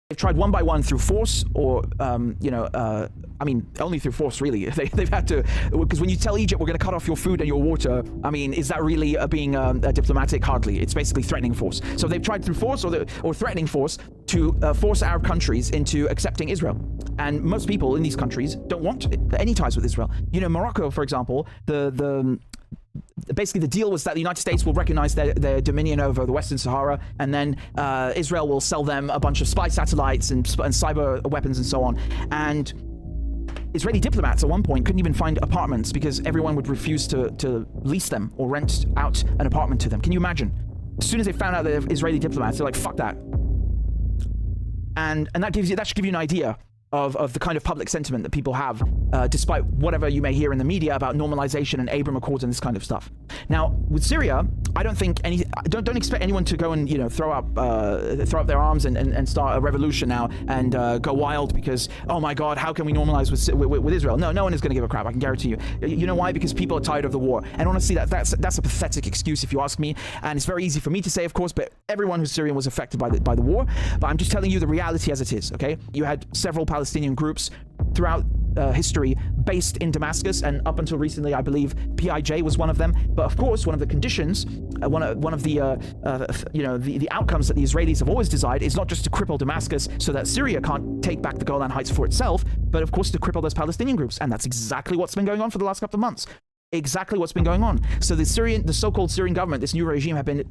They've tried one by one through force, or I mean, only through force, really. They've had to, because when you tell Egypt, we're going to cut off your food and your water, I mean, is that really being diplomatic? Hardly. It's basically threatening force. So they've tried through force or threatening force to force Arab countries into accepting Israel. And most people in these countries don't want any ties with Israel. You know, Morocco, for example, basically the deal was that the United States will recognize their dominion over the Western Sahara, and then Israel will sell them a bunch of spy satellites and cyber weapons and so on. And Israeli diplomats at one point couldn't even find apartments because everyone would refuse to lease them or rent out an apartment to them. Can you imagine? As soon as they found out that they're Israeli diplomats, they're like, fuck that. And that should give you an idea of the kind of public sentiment that people have, despite whatever you may hear in the media about normalization and Abraham Accords and this kind of stuff. Now, with Syria, I don't think don't expect anyone to go and, you know, throw up their arms and start a revolution now and go wild because, oh my God, how can we normalize with Israel? No one is going to give a crap. I can guarantee you. You know why? Because people are tired of the war. And honestly, that's a pathetic excuse if you ask me. And it's very easy for me to say, of course, but everyone who's Syrian was affected by the war. But I'm just telling you the reality as it is. Okay, you had several Palestinian groups throughout history based in Damascus, and up until recently, I believe PIJ was one of them. But of course, one of the conditions, one of the the outcomes that the Israelis have always desired is not just to cripple Damascus so that Syria can't take back the Golan Heights for itself, but of course to cripple those Palestinian groups. And that's exactly what's been going on for the last couple of months. Exactly what's been going on. So the so-called Syrian government, this new regime, have been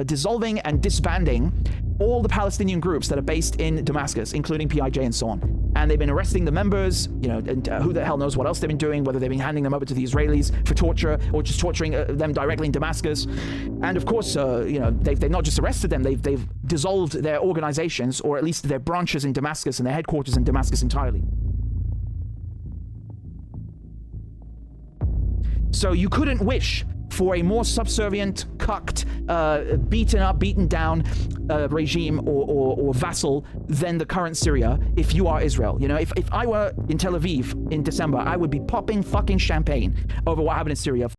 dissolving and disbanding all the Palestinian groups that are based in Damascus, including PIJ and so on. And they've been arresting the members, you know, and who the hell knows what else they've been doing, whether they've been handing them over to the Israelis for torture or just torturing them directly in Damascus. And of course, they've not just arrested them, they've dissolved their organizations, or at least their branches in Damascus and their headquarters in Damascus entirely. So you couldn't wish for a more subservient, cucked, beaten down regime or vassal than the current Syria if you are Israel. You know, if I were in Tel Aviv in December, I would be popping fucking champagne over what happened in Syria.